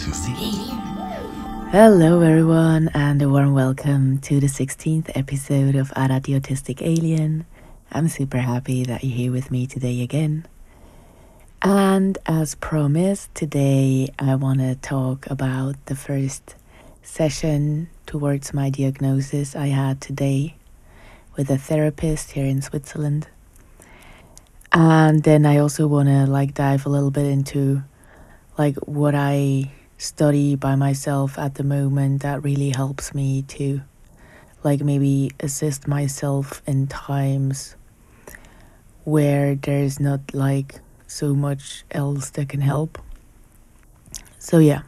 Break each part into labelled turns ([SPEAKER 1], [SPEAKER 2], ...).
[SPEAKER 1] Autistic Alien.
[SPEAKER 2] Hello everyone and a warm welcome to the 16th episode of Ara the Autistic Alien. I'm super happy that you're here with me today again. And as promised, today I want to talk about the first session towards my diagnosis I had today with a therapist here in Switzerland. And then I also want to dive a little bit into what I study by myself at the moment that really helps me to maybe assist myself in times where there's not so much else that can help. So yeah,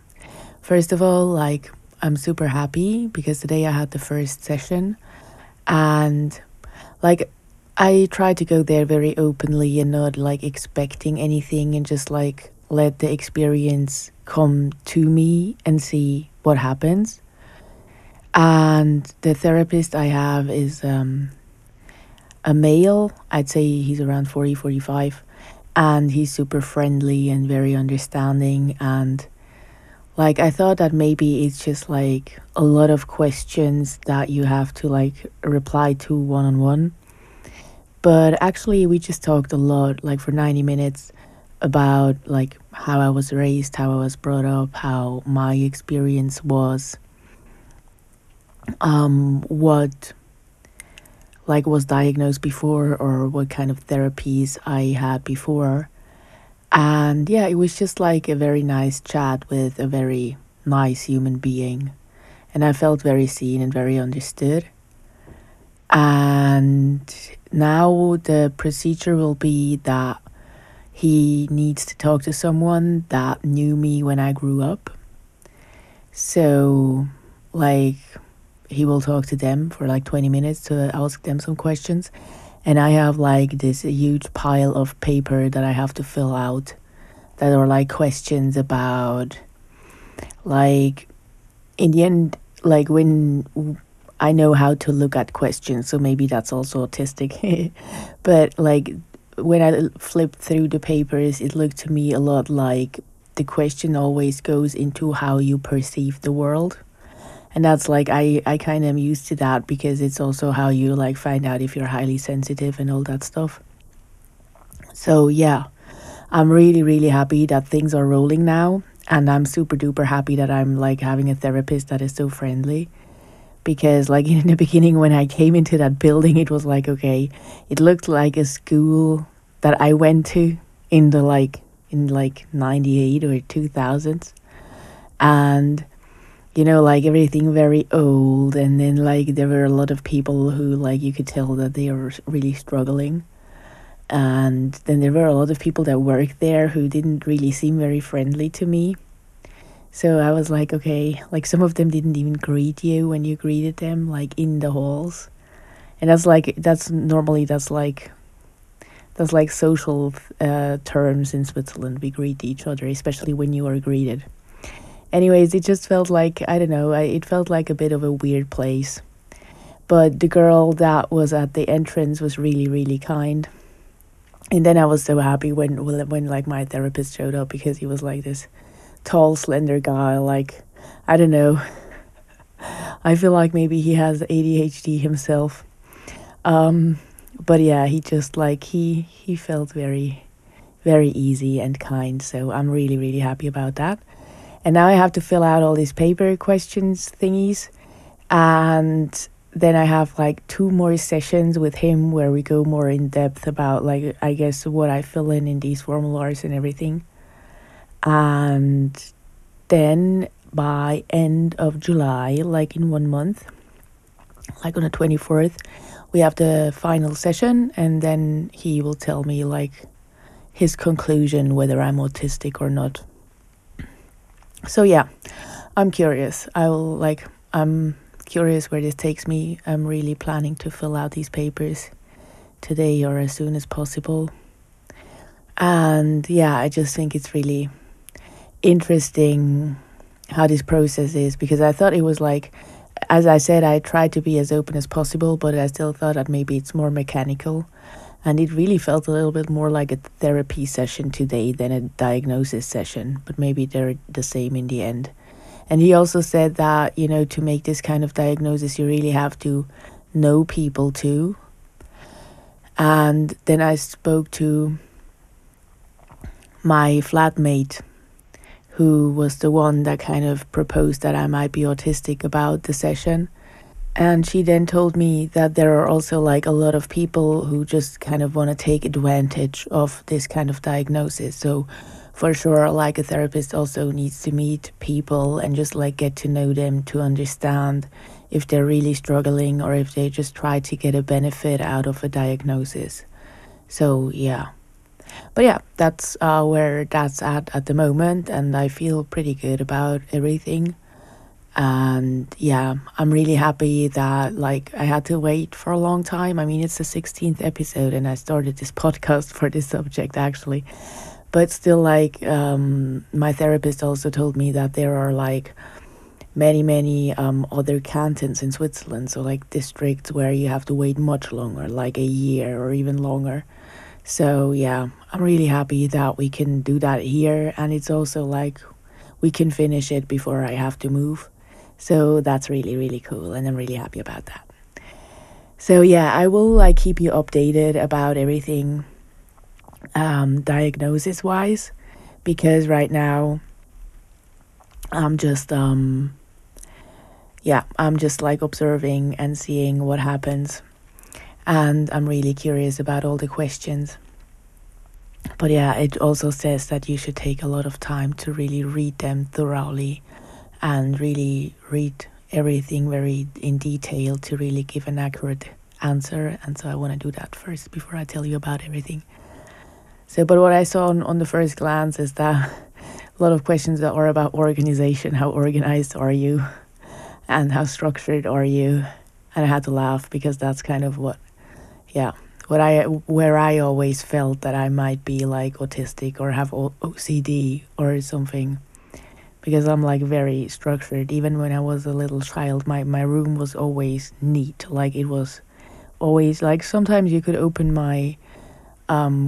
[SPEAKER 2] first of all, I'm super happy because today I had the first session, and I tried to go there very openly and not expecting anything, and just let the experience come to me and see what happens. And the therapist I have is a male. I'd say he's around 40, 45, and he's super friendly and very understanding. And I thought that maybe it's just a lot of questions that you have to reply to one-on-one. But actually we just talked a lot, for 90 minutes, about how I was raised, how I was brought up, how my experience was, what was diagnosed before, or what kind of therapies I had before. And yeah, it was just a very nice chat with a very nice human being, and I felt very seen and very understood. And now the procedure will be that he needs to talk to someone that knew me when I grew up. So, he will talk to them for 20 minutes to ask them some questions. And I have this huge pile of paper that I have to fill out that are questions about, in the end, when I know how to look at questions, so maybe that's also autistic. But when I flipped through the papers, it looked to me a lot like the question always goes into how you perceive the world. And that's I kind of am used to that, because it's also how you find out if you're highly sensitive and all that stuff. So yeah, I'm really, really happy that things are rolling now. And I'm super duper happy that I'm having a therapist that is so friendly. Because in the beginning, when I came into that building, it was okay, it looked like a school that I went to in the in 98 or 2000s. And everything very old, and then there were a lot of people who you could tell that they were really struggling. And then there were a lot of people that worked there who didn't really seem very friendly to me. So I was okay, some of them didn't even greet you when you greeted them, in the halls. And that's normally, that's social terms in Switzerland. We greet each other, especially when you are greeted. Anyways, it just felt I don't know, it felt like a bit of a weird place. But the girl that was at the entrance was really, really kind. And then I was so happy when my therapist showed up, because he was this tall, slender guy. I don't know. I feel maybe he has ADHD himself. But yeah, he just he felt very, very easy and kind. So I'm really, really happy about that. And now I have to fill out all these paper questions thingies. And then I have 2 more sessions with him where we go more in depth about I guess what I fill in these formulars and everything. And then by end of July, in 1 month, on the 24th, we have the final session, and then he will tell me his conclusion whether I'm autistic or not. So yeah, I'm curious. I'm curious where this takes me. I'm really planning to fill out these papers today or as soon as possible. And yeah, I just think it's really interesting how this process is, because I thought it was as I said, I tried to be as open as possible, but I still thought that maybe it's more mechanical. And it really felt a little bit more like a therapy session today than a diagnosis session, but maybe they're the same in the end. And he also said that, to make this kind of diagnosis, you really have to know people too. And then I spoke to my flatmate, who was the one that kind of proposed that I might be autistic about the session. And she then told me that there are also like a lot of people who just kind of want to take advantage of this kind of diagnosis. So for sure, like a therapist also needs to meet people and just like get to know them to understand if they're really struggling or if they just try to get a benefit out of a diagnosis. So yeah. But yeah, that's where that's at the moment, and I feel pretty good about everything. And yeah, I'm really happy that like I had to wait for a long time. I mean, it's the 16th episode and I started this podcast for this subject actually. But still, like, my therapist also told me that there are like many other cantons in Switzerland, so like districts where you have to wait much longer, like a year or even longer. So yeah, I'm really happy that we can do that here, and it's also like we can finish it before I have to move. So that's really cool, and I'm really happy about that. So yeah, I will like keep you updated about everything diagnosis wise, because right now I'm just I'm just like observing and seeing what happens, and I'm really curious about all the questions. But yeah, it also says that you should take a lot of time to really read them thoroughly and really read everything very in detail to really give an accurate answer. And so I want to do that first before I tell you about everything. So, but what I saw on the first glance is that a lot of questions that are about organization. How organized are you? And how structured are you? And I had to laugh because that's kind of where I always felt that I might be like autistic or have OCD or something, because I'm like very structured. Even when I was a little child, my room was always neat. Like it was always like sometimes you could open my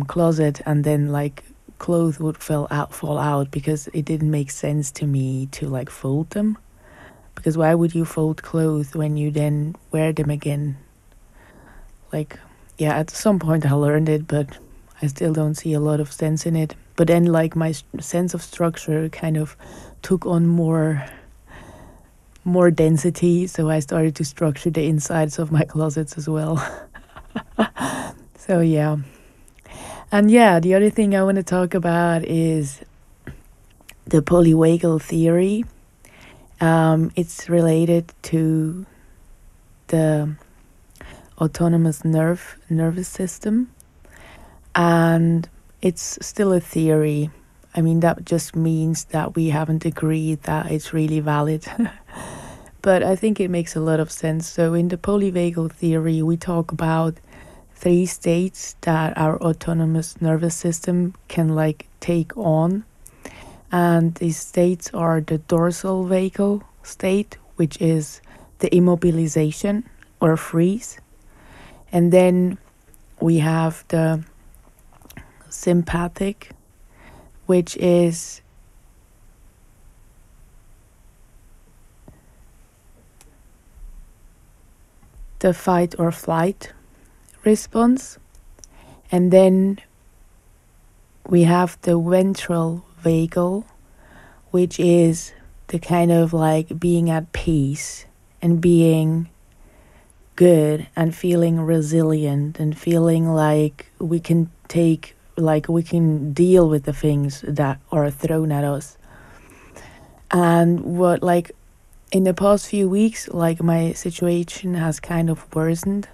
[SPEAKER 2] closet and then like clothes would fall out because it didn't make sense to me to like fold them. Because why would you fold clothes when you then wear them again? Like, yeah, at some point I learned it, but I still don't see a lot of sense in it. But then like my sense of structure kind of took on more density, so I started to structure the insides of my closets as well. So yeah. And yeah, the other thing I want to talk about is the polyvagal theory. It's related to the autonomous nervous system, and it's still a theory. I mean, that just means that we haven't agreed that it's really valid. But I think it makes a lot of sense. So in the polyvagal theory, we talk about 3 states that our autonomous nervous system can like take on. And these states are the dorsal vagal state, which is the immobilization or freeze. And then we have the sympathetic, which is the fight or flight response. And then we have the ventral vagal, which is the kind of like being at peace and being good and feeling resilient and feeling like we can deal with the things that are thrown at us. And what like in the past few weeks, like my situation has kind of worsened,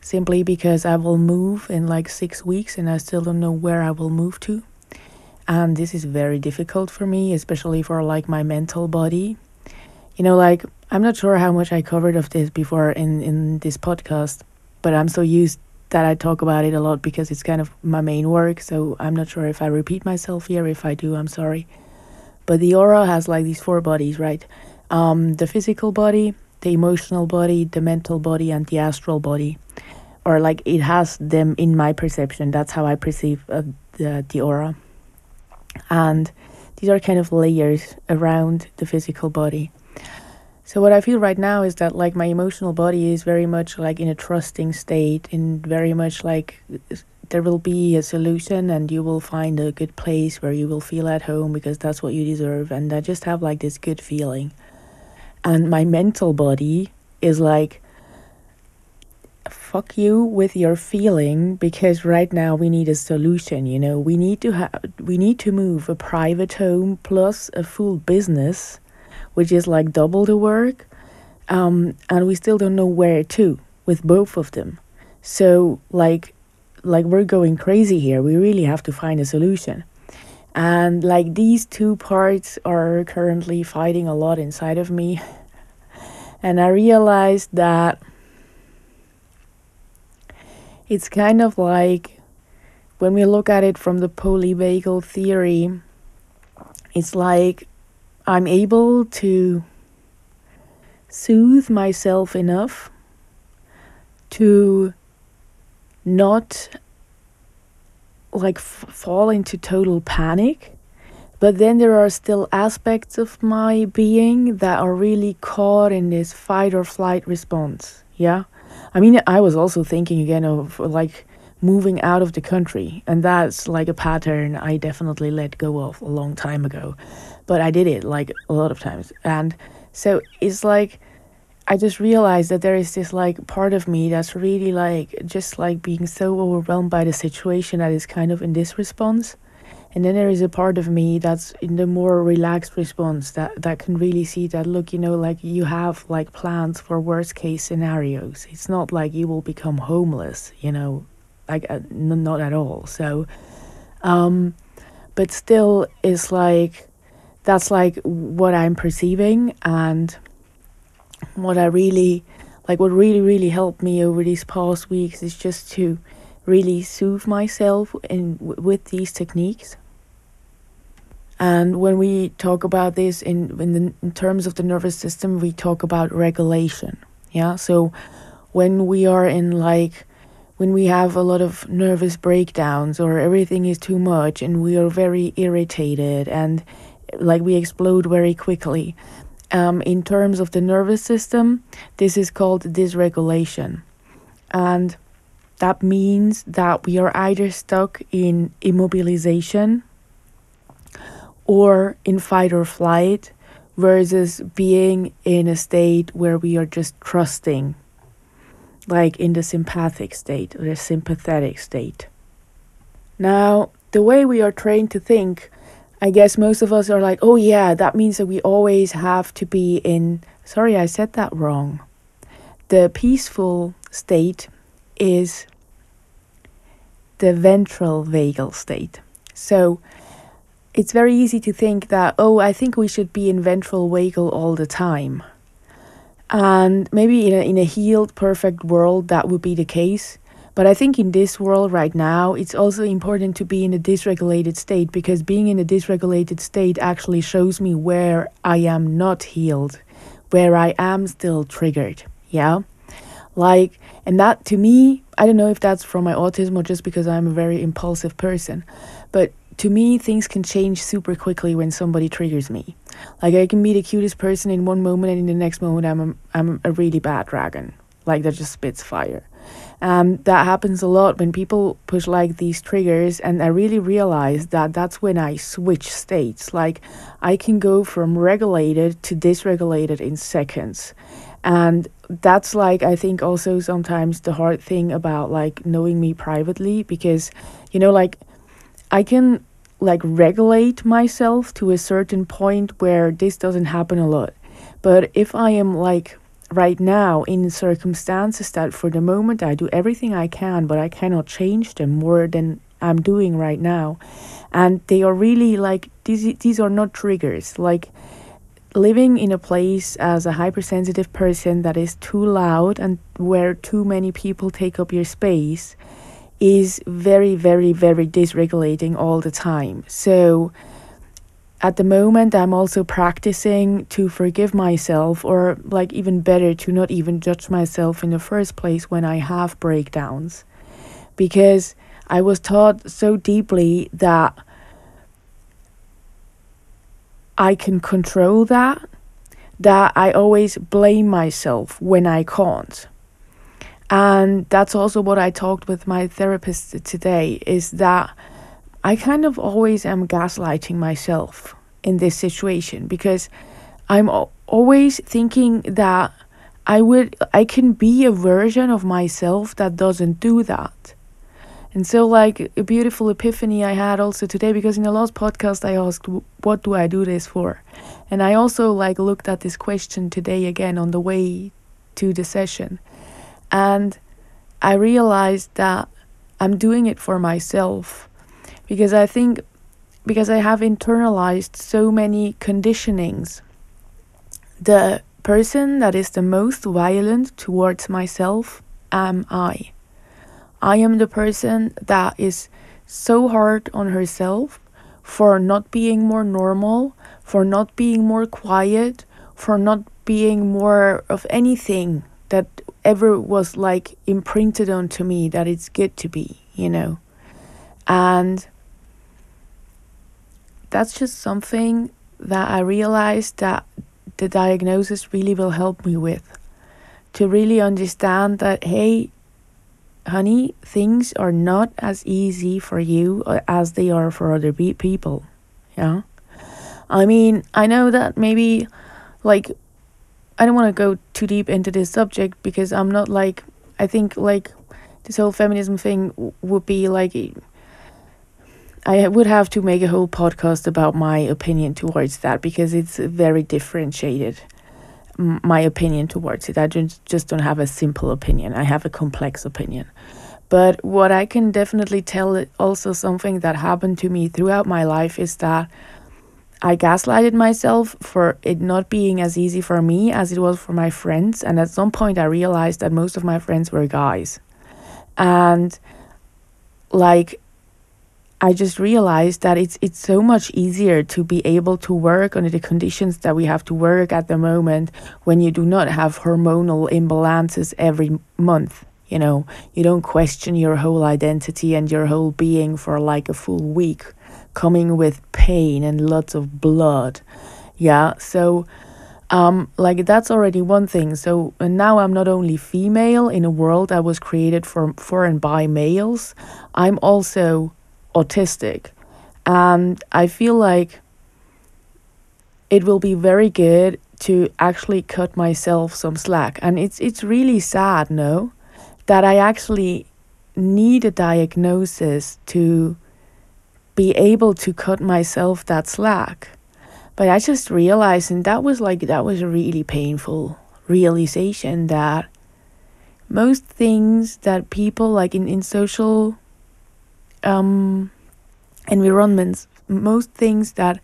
[SPEAKER 2] simply because I will move in like 6 weeks and I still don't know where I will move to. And this is very difficult for me, especially for like my mental body. Like I'm not sure how much I covered of this before in this podcast, but I'm so used that I talk about it a lot because it's kind of my main work. So I'm not sure if I repeat myself here. If I do, I'm sorry. But the aura has like these 4 bodies, right? The physical body, the emotional body, the mental body, and the astral body. or like it has them in my perception. That's how I perceive the aura. And these are kind of layers around the physical body. So what I feel right now is that like my emotional body is very much like in a trusting state, in very much like there will be a solution and you will find a good place where you will feel at home because that's what you deserve. And I just have like this good feeling. And my mental body is like, fuck you with your feeling, because right now we need a solution. We need to move a private home plus a full business, which is like double the work, and we still don't know where to with both of them. So like we're going crazy here. We really have to find a solution. And like these two parts are currently fighting a lot inside of me. And I realized that it's kind of like, when we look at it from the polyvagal theory, it's like I'm able to soothe myself enough to not like fall into total panic. But then there are still aspects of my being that are really caught in this fight or flight response. Yeah. I mean, I was also thinking again of like moving out of the country, and that's like a pattern I definitely let go of a long time ago, but I did it like a lot of times. And so it's like I just realized that there is this like part of me that's really like just like being so overwhelmed by the situation that is kind of in this response. And then there is a part of me that's in the more relaxed response that can really see that, look, like you have like plans for worst case scenarios. It's not like you will become homeless, like not at all. So, but still it's like, that's like what I'm perceiving. And what really, really helped me over these past weeks is just to really soothe myself with these techniques. And when we talk about this in terms of the nervous system, we talk about regulation. Yeah. So when we are when we have a lot of nervous breakdowns or everything is too much and we are very irritated and like we explode very quickly, in terms of the nervous system, this is called dysregulation. And that means that we are either stuck in immobilization or in fight or flight, versus being in a state where we are just trusting, like in the sympathetic state or the sympathetic state. Now, the way we are trained to think, I guess most of us are like, oh yeah, that means that we always have to be in, sorry, I said that wrong. The peaceful state is the ventral vagal state. So it's very easy to think that, oh, I think we should be in ventral vagal all the time. And maybe in a healed, perfect world, that would be the case. But I think in this world right now, it's also important to be in a dysregulated state, because being in a dysregulated state actually shows me where I am not healed, where I am still triggered. Yeah. And that to me, I don't know if that's from my autism or just because I'm a very impulsive person, but to me, things can change super quickly when somebody triggers me. Like I can be the cutest person in one moment, and in the next moment I'm a really bad dragon, like that just spits fire. That happens a lot when people push like these triggers, and I really realize that that's when I switch states. Like I can go from regulated to dysregulated in seconds. And that's like, I think also sometimes the hard thing about like knowing me privately, because, like I can like regulate myself to a certain point where this doesn't happen a lot. But if I am like right now in circumstances that for the moment I do everything I can, but I cannot change them more than I'm doing right now. And they are really like, these are not triggers. Like living in a place as a hypersensitive person that is too loud and where too many people take up your space is very, very, very dysregulating all the time. So at the moment, I'm also practicing to forgive myself, or like even better, to not even judge myself in the first place when I have breakdowns. Because I was taught so deeply that I can control that I always blame myself when I can't. And that's also what I talked with my therapist today, is that I kind of always am gaslighting myself in this situation, because I'm always thinking that I can be a version of myself that doesn't do that. And so, like, a beautiful epiphany I had also today, because in the last podcast I asked, what do I do this for? And I also like looked at this question today again on the way to the session. And I realized that I'm doing it for myself, because I think, because I have internalized so many conditionings. The person that is the most violent towards myself am I. I am the person that is so hard on herself for not being more normal, for not being more quiet, for not being more of anything that ever was like imprinted onto me that it's good to be, you know. And that's just something that I realized that the diagnosis really will help me with. To really understand that, hey, honey, things are not as easy for you as they are for other people. Yeah. I mean, I know that maybe, like, I don't want to go too deep into this subject, because I'm not like, I think like this whole feminism thing would be like, I would have to make a whole podcast about my opinion towards that, because it's very differentiated. My opinion towards it. I just don't have a simple opinion. I have a complex opinion. But what I can definitely tell, also something that happened to me throughout my life, is that I gaslighted myself for it not being as easy for me as it was for my friends. And at some point I realized that most of my friends were guys. And like, I just realized that it's so much easier to be able to work under the conditions that we have to work at the moment, when you do not have hormonal imbalances every month. You know, you don't question your whole identity and your whole being for like a full week, coming with pain and lots of blood. Yeah, so like that's already one thing. So, and now I'm not only female in a world that was created for and by males, I'm also autistic. And I feel like it will be very good to actually cut myself some slack. And it's really sad, no, that I actually need a diagnosis to be able to cut myself that slack. But I just realized, and that was a really painful realization, that most things that people like in social environments, most things that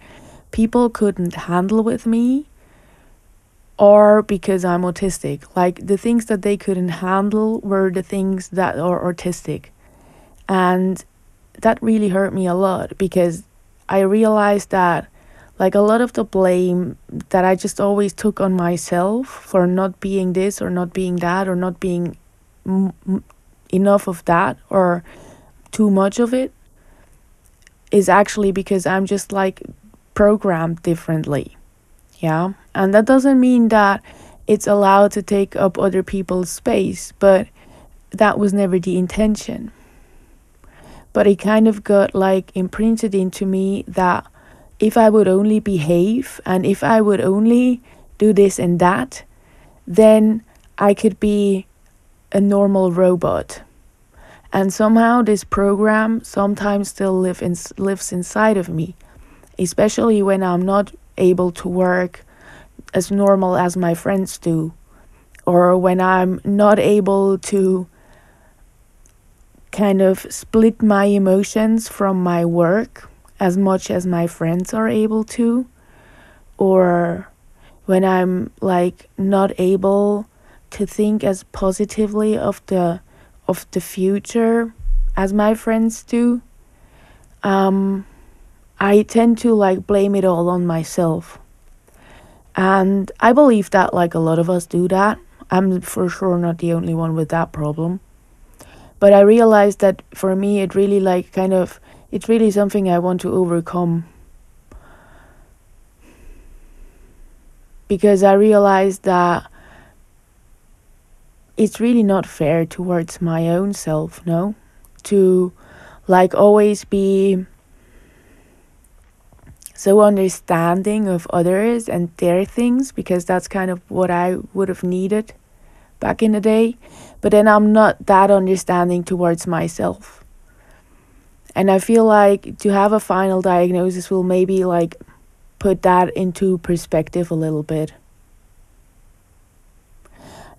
[SPEAKER 2] people couldn't handle with me, or because I'm autistic. Like, the things that they couldn't handle were the things that are autistic. And that really hurt me a lot, because I realized that like a lot of the blame that I just always took on myself for not being this or not being that, or not being enough of that or too much of it, is actually because I'm just like programmed differently. Yeah. And that doesn't mean that it's allowed to take up other people's space, but that was never the intention. But it kind of got like imprinted into me that if I would only behave and if I would only do this and that, then I could be a normal robot. And somehow this program sometimes still lives inside of me, especially when I'm not able to work as normal as my friends do, or when I'm not able to kind of split my emotions from my work as much as my friends are able to, or when I'm like not able to think as positively of the future as my friends do. I tend to like blame it all on myself. And I believe that like a lot of us do that. I'm for sure not the only one with that problem. But I realized that for me, it really like kind of, it's really something I want to overcome. Because I realized that it's really not fair towards my own self, no? To like always be so understanding of others and their things, because that's kind of what I would have needed back in the day. But then I'm not that understanding towards myself. And I feel like to have a final diagnosis will maybe like put that into perspective a little bit.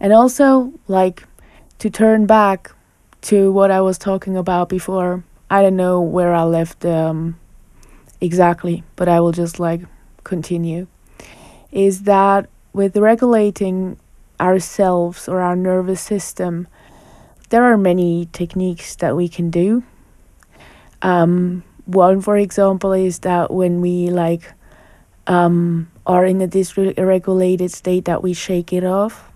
[SPEAKER 2] And also, like, to turn back to what I was talking about before, I don't know where I left exactly, but I will just like continue. Is that with regulating ourselves or our nervous system, there are many techniques that we can do. One, for example, is that when we like are in a dysregulated state, that we shake it off,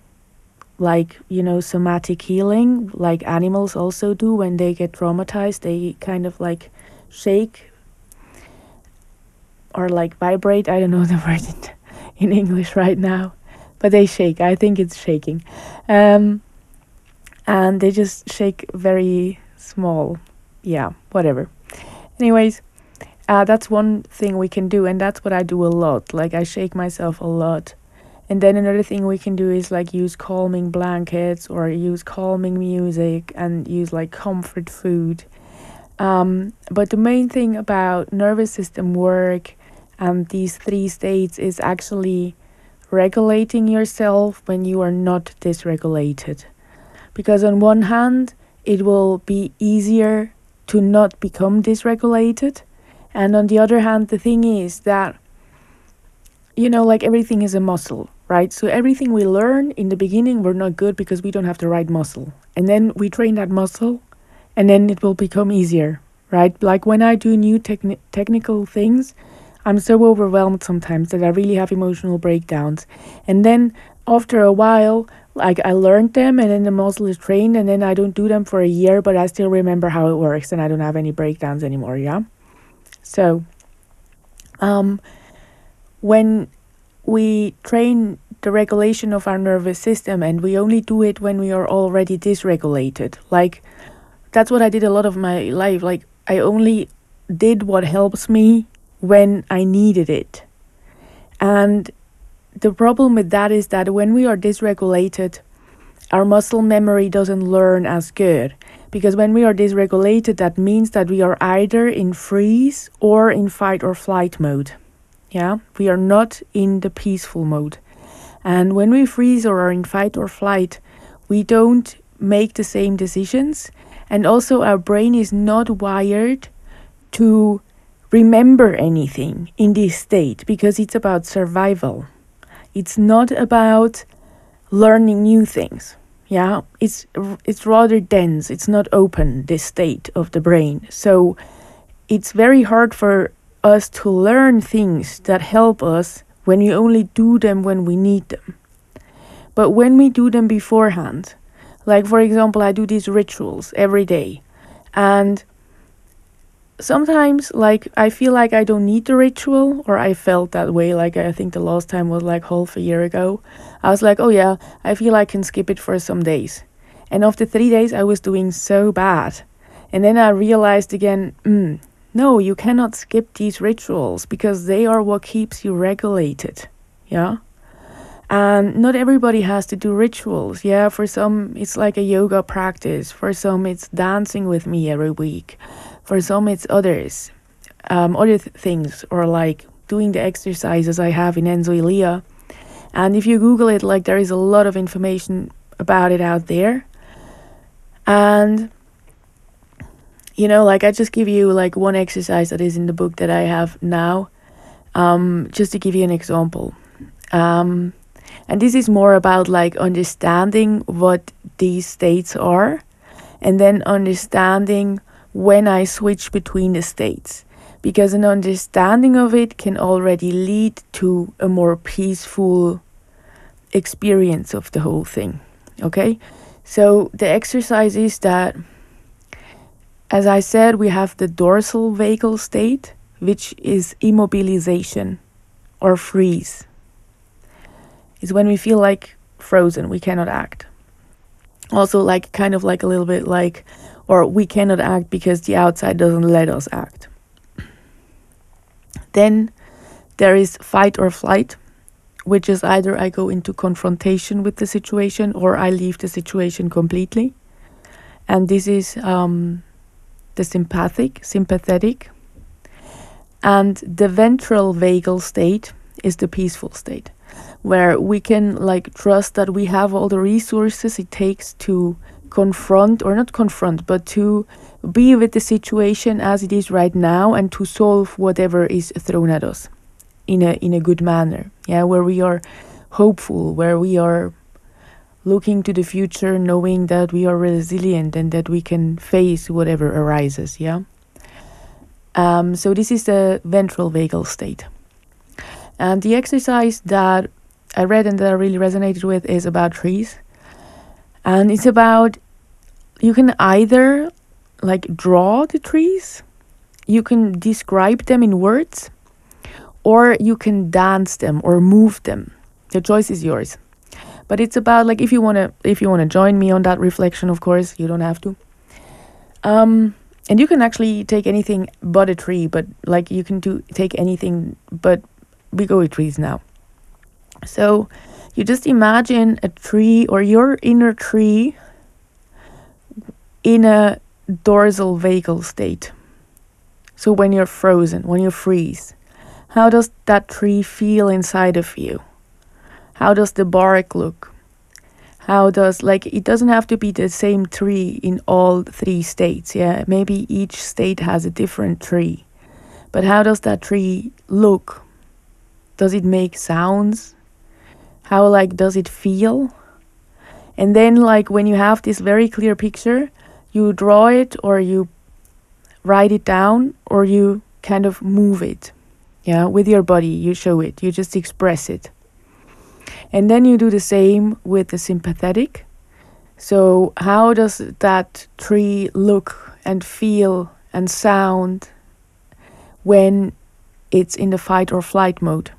[SPEAKER 2] like, you know, somatic healing, like animals also do when they get traumatized. They kind of like shake or like vibrate. I don't know the word in English right now, but they shake. I think it's shaking. And they just shake very small. Yeah, whatever. Anyways, that's one thing we can do, and that's what I do a lot. Like, I shake myself a lot. And then another thing we can do is like use calming blankets or use calming music and use like comfort food. But the main thing about nervous system work and these 3 states is actually regulating yourself when you are not dysregulated. Because on one hand, it will be easier to not become dysregulated. And on the other hand, the thing is that, you know, like everything is a muscle, right? So everything we learn in the beginning, we're not good because we don't have the right muscle. And then we train that muscle and then it will become easier, right? Like when I do new technical things, I'm so overwhelmed sometimes that I really have emotional breakdowns. And then after a while, like I learned them and then the muscle is trained and then I don't do them for a year, but I still remember how it works and I don't have any breakdowns anymore, yeah? So, when we train the regulation of our nervous system and we only do it when we are already dysregulated, like that's what I did a lot of my life. Like I only did what helps me when I needed it. And the problem with that is that when we are dysregulated, our muscle memory doesn't learn as good. Because when we are dysregulated, that means that we are either in freeze or in fight or flight mode. Yeah, we are not in the peaceful mode. And when we freeze or are in fight or flight, we don't make the same decisions. And also our brain is not wired to remember anything in this state because it's about survival. It's not about learning new things. Yeah, it's rather dense. It's not open, this state of the brain. So it's very hard for us to learn things that help us when we only do them when we need them. But when we do them beforehand, like for example, I do these rituals every day. And sometimes like I feel like I don't need the ritual, or I felt that way. Like I think the last time was like half a year ago. I was like, oh yeah, I feel I can skip it for some days. And after 3 days I was doing so bad. And then I realized again, no, you cannot skip these rituals because they are what keeps you regulated. Yeah. And not everybody has to do rituals. Yeah, for some it's like a yoga practice. For some it's dancing with me every week. For some it's others, other things, or like doing the exercises I have in Enzo Elia. And if you Google it, like there is a lot of information about it out there. And, you know, like I just give you like one exercise that is in the book that I have now, just to give you an example. And this is more about like understanding what these states are and then understanding when I switch between the states. because an understanding of it can already lead to a more peaceful experience of the whole thing. Okay, so the exercise is that, as I said, we have the dorsal vagal state, which is immobilization or freeze. It's when we feel like frozen, we cannot act. Also, like kind of like a little bit like, or we cannot act because the outside doesn't let us act. Then there is fight or flight, which is either I go into confrontation with the situation or I leave the situation completely. And this is the sympathetic. And the ventral vagal state is the peaceful state, where we can like trust that we have all the resources it takes to confront, or not confront, but to be with the situation as it is right now and to solve whatever is thrown at us in a good manner. Yeah, where we are hopeful, where we are looking to the future, knowing that we are resilient and that we can face whatever arises. Yeah. So this is the ventral vagal state. And the exercise that I read and that I really resonated with is about trees. And it's about, you can either like draw the trees, you can describe them in words, or you can dance them or move them. The choice is yours. But it's about like, if you wanna join me on that reflection, of course, you don't have to. And you can actually take anything but a tree, but like you can take anything, but we go with trees now. So you just imagine a tree or your inner tree in a dorsal vagal state. So when you're frozen, when you freeze, how does that tree feel inside of you? How does the bark look? How does, like, it doesn't have to be the same tree in all three states. Yeah, maybe each state has a different tree. But how does that tree look? Does it make sounds? How, like, does it feel? And then, like, when you have this very clear picture, you draw it or you write it down or you kind of move it. Yeah, with your body, you show it, you just express it. And then you do the same with the sympathetic. So how does that tree look and feel and sound when it's in the fight or flight mode?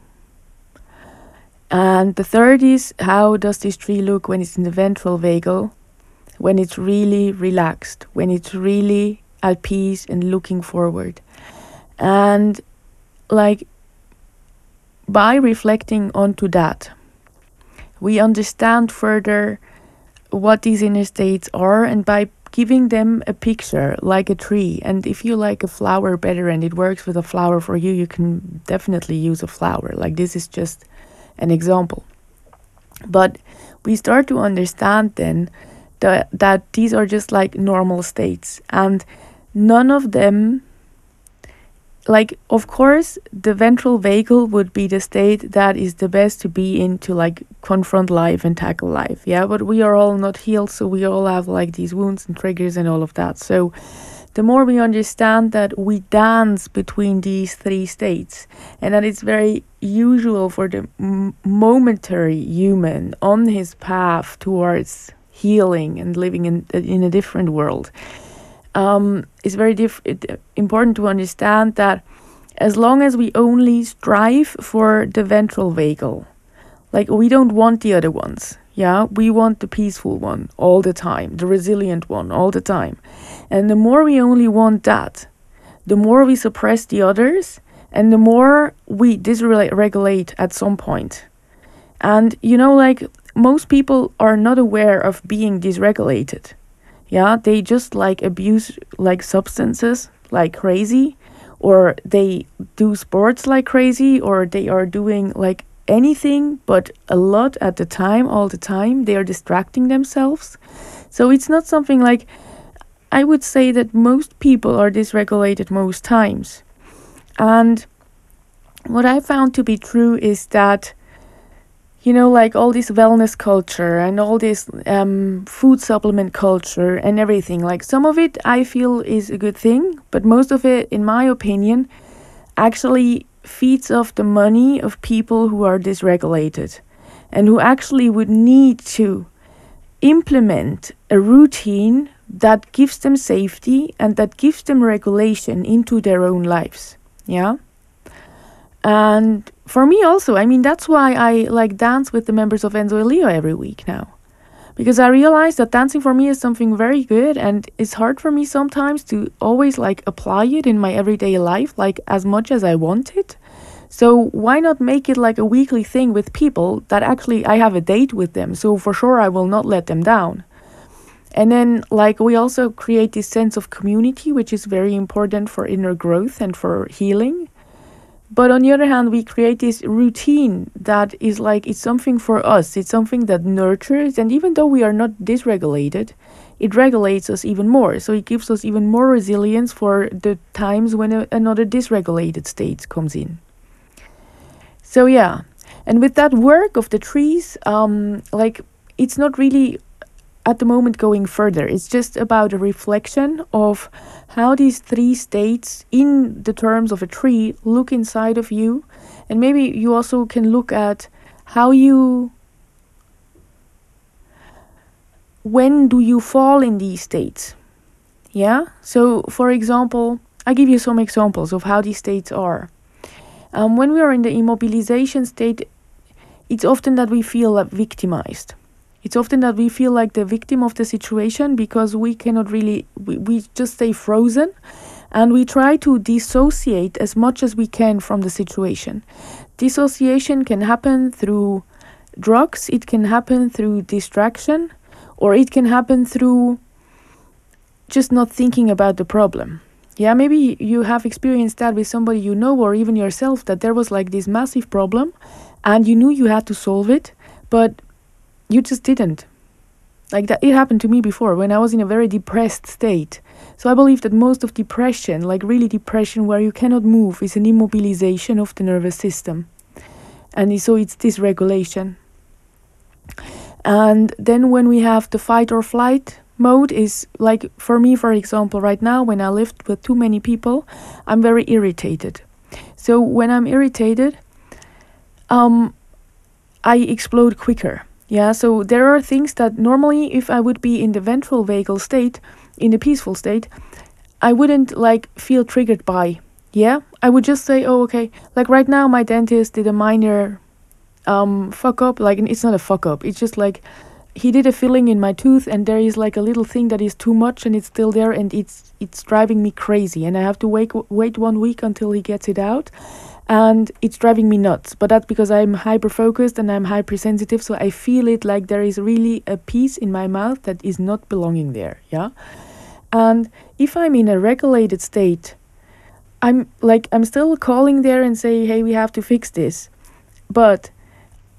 [SPEAKER 2] And the third is, how does this tree look when it's in the ventral vagal, when it's really relaxed, when it's really at peace and looking forward? And like, by reflecting onto that, we understand further what these inner states are, and by giving them a picture like a tree. And if you like a flower better and it works with a flower for you, you can definitely use a flower. Like, this is just an example. But we start to understand then that these are just like normal states, and none of them, like, of course, the ventral vagal would be the state that is the best to be in to like confront life and tackle life. Yeah, but we are all not healed, so we all have like these wounds and triggers and all of that. So the more we understand that we dance between these three states, and that it's very usual for the momentary human on his path towards healing and living in a different world, it's very important to understand that as long as we only strive for the ventral vagal, like, we don't want the other ones. Yeah, we want the peaceful one all the time, the resilient one all the time. And the more we only want that, the more we suppress the others, and the more we dysregulate at some point. And, you know, like, most people are not aware of being dysregulated. Yeah, they just like abuse like substances like crazy, or they do sports like crazy, or they are doing like anything but a lot at the time, all the time. They are distracting themselves. So it's not something like, I would say that most people are dysregulated most times. And what I found to be true is that, you know, like all this wellness culture and all this food supplement culture and everything, like some of it I feel is a good thing, but most of it, in my opinion, actually feeds off the money of people who are dysregulated and who actually would need to implement a routine that gives them safety and that gives them regulation into their own lives. Yeah. And for me also, I mean, that's why I like dance with the members of Enzo Elio every week now. Because I realize that dancing for me is something very good, and it's hard for me sometimes to always like apply it in my everyday life, like as much as I want it. So why not make it like a weekly thing with people that actually I have a date with them, so for sure I will not let them down. And then like we also create this sense of community, which is very important for inner growth and for healing. But on the other hand, we create this routine that is like, it's something for us. It's something that nurtures. And even though we are not dysregulated, it regulates us even more. So it gives us even more resilience for the times when another dysregulated state comes in. So yeah, and with that work of the trees, like it's not really at the moment going further. It's just about a reflection of how these three states in the terms of a tree look inside of you. And maybe you also can look at when do you fall in these states? Yeah. So for example, I give you some examples of how these states are. When we are in the immobilization state, it's often that we feel victimized. It's often that we feel like the victim of the situation because we cannot really, we just stay frozen and we try to dissociate as much as we can from the situation. Dissociation can happen through drugs, it can happen through distraction, or it can happen through just not thinking about the problem. Yeah, maybe you have experienced that with somebody you know, or even yourself, that there was like this massive problem and you knew you had to solve it, but you just didn't. Like that, it happened to me before when I was in a very depressed state. So I believe that most of depression, like really depression where you cannot move, is an immobilization of the nervous system. And so it's dysregulation. And then when we have the fight or flight mode is like, for me, for example, right now when I live with too many people, I'm very irritated. So when I'm irritated, I explode quicker. Yeah, so there are things that normally if I would be in the ventral vagal state, in the peaceful state, I wouldn't like feel triggered by. Yeah, I would just say, oh, okay. Like right now, my dentist did a minor fuck up. Like it's not a fuck up. It's just like he did a filling in my tooth, and there is like a little thing that is too much, and it's still there, and it's driving me crazy, and I have to wait 1 week until he gets it out. And it's driving me nuts, but that's because I'm hyper-focused and I'm hypersensitive, so I feel it like there is really a piece in my mouth that is not belonging there, yeah? And if I'm in a regulated state, I'm still calling there and say, hey, we have to fix this. But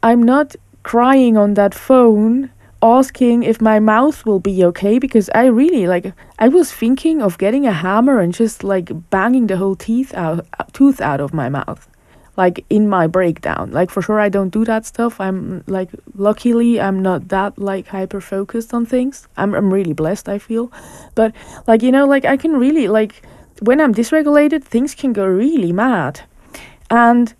[SPEAKER 2] I'm not crying on that phone asking if my mouth will be okay, because I was thinking of getting a hammer and just like banging the whole tooth out of my mouth, like in my breakdown. Like for sure I don't do that stuff. I'm like, luckily I'm not that like hyper focused on things. I'm really blessed, I feel. But like, you know, like I can really like, when I'm dysregulated, things can go really mad. And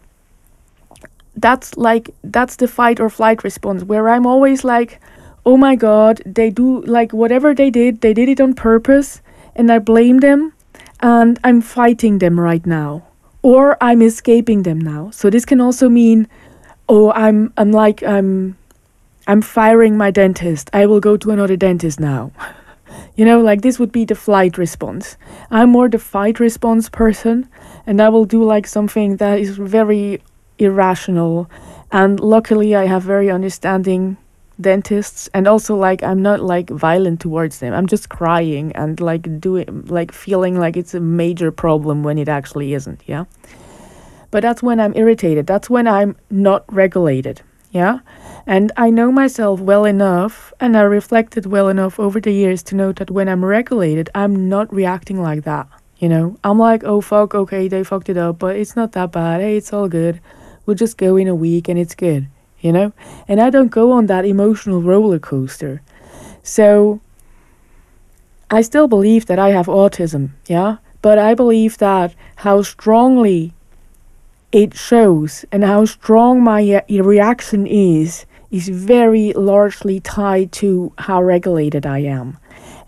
[SPEAKER 2] that's the fight or flight response, where I'm always like, oh my God, they do like whatever they did it on purpose, and I blame them, and I'm fighting them right now, or I'm escaping them now. So this can also mean, oh, I'm firing my dentist. I will go to another dentist now. You know, like this would be the flight response. I'm more the fight response person, and I will do like something that is very irrational. And luckily I have very understanding dentists, and also like I'm not like violent towards them. I'm just crying and like feeling like it's a major problem when it actually isn't. Yeah, but that's when I'm irritated. That's when I'm not regulated. Yeah, and I know myself well enough, and I reflected well enough over the years to know that when I'm regulated, I'm not reacting like that. You know, I'm like, oh fuck, okay, they fucked it up, but it's not that bad. Hey, it's all good. We'll just go in a week and it's good. You know, and I don't go on that emotional roller coaster. So I still believe that I have autism, yeah, but I believe that how strongly it shows, and how strong my reaction is very largely tied to how regulated I am.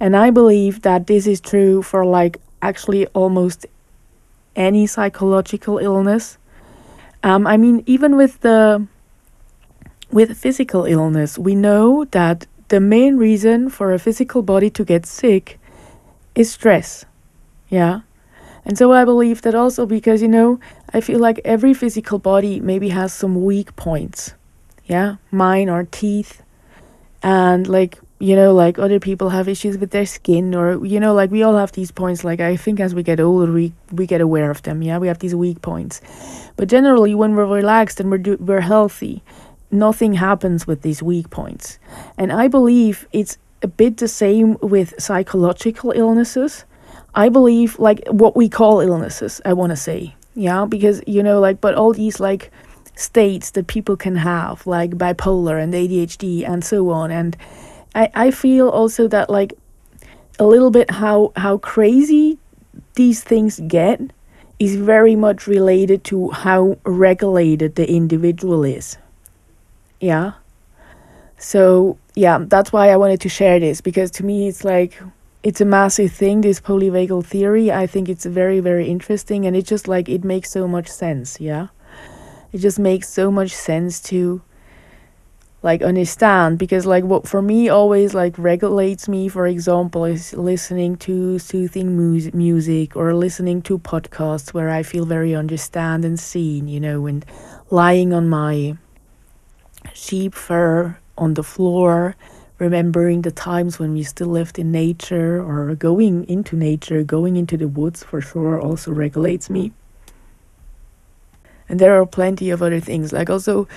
[SPEAKER 2] And I believe that this is true for like actually almost any psychological illness. I mean, even with physical illness, we know that the main reason for a physical body to get sick is stress. Yeah. And so I believe that also because, I feel like every physical body maybe has some weak points. Yeah. Mine are teeth. And like, like other people have issues with their skin, or, like we all have these points. Like I think as we get older, we get aware of them. Yeah. We have these weak points. But generally, when we're relaxed and we're healthy, nothing happens with these weak points. And I believe it's a bit the same with psychological illnesses. I believe like what we call illnesses, I want to say. Yeah, because, but all these like states that people can have, like bipolar and ADHD and so on. And I feel also that like a little bit how crazy these things get is very much related to how regulated the individual is. Yeah. So, yeah, that's why I wanted to share this, because to me it's like it's a massive thing, this polyvagal theory. I think it's very, very interesting, and it just like it makes so much sense. Yeah. It just makes so much sense to like understand, because like what for me always like regulates me, for example, is listening to soothing music, or listening to podcasts where I feel very understand and seen, and lying on my sheep fur on the floor, remembering the times when we still lived in nature, or going into nature, going into the woods for sure also regulates me. And there are plenty of other things, like also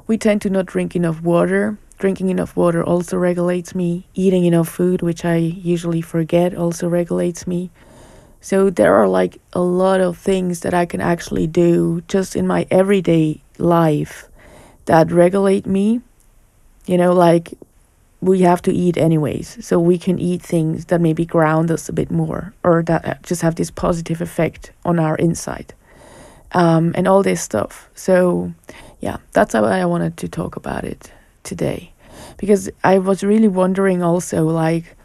[SPEAKER 2] we tend to not drink enough water. Drinking enough water also regulates me. Eating enough food, which I usually forget, also regulates me. So there are like a lot of things that I can actually do just in my everyday life that regulate me. Like we have to eat anyways. So we can eat things that maybe ground us a bit more, or that just have this positive effect on our inside. And all this stuff. So yeah, that's why I wanted to talk about it today, because I was really wondering also, like,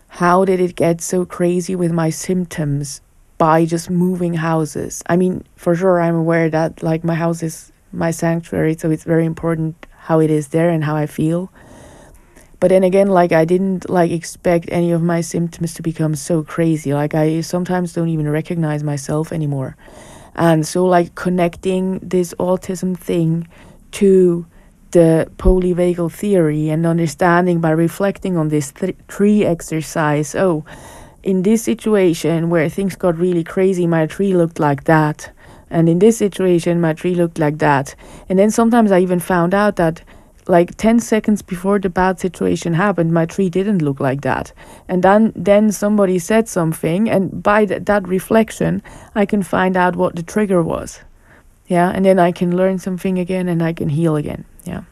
[SPEAKER 2] how did it get so crazy with my symptoms by just moving houses? I mean, for sure, I'm aware that like my house is my sanctuary, so it's very important how it is there and how I feel. But then again, like I didn't like expect any of my symptoms to become so crazy. Like I sometimes don't even recognize myself anymore. And so like connecting this autism thing to the polyvagal theory and understanding by reflecting on this tree exercise. Oh, in this situation where things got really crazy, my tree looked like that. And in this situation, my tree looked like that. And then sometimes I even found out that like 10 seconds before the bad situation happened, my tree didn't look like that. And then somebody said something, and by that reflection, I can find out what the trigger was. Yeah, and then I can learn something again, and I can heal again. Yeah.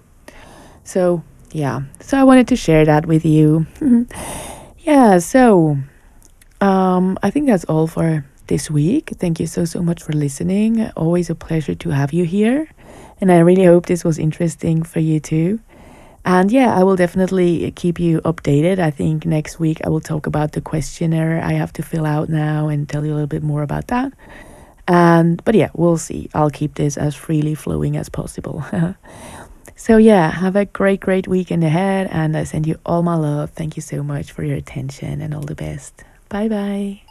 [SPEAKER 2] So, yeah. So I wanted to share that with you. Yeah, so I think that's all for this week. Thank you so much for listening. Always a pleasure to have you here. And I really hope this was interesting for you too. And yeah, I will definitely keep you updated. I think next week I will talk about the questionnaire I have to fill out now and tell you a little bit more about that. But yeah, we'll see. I'll keep this as freely flowing as possible. So yeah, have a great weekend ahead, and I send you all my love. Thank you so much for your attention, and all the best. Bye bye.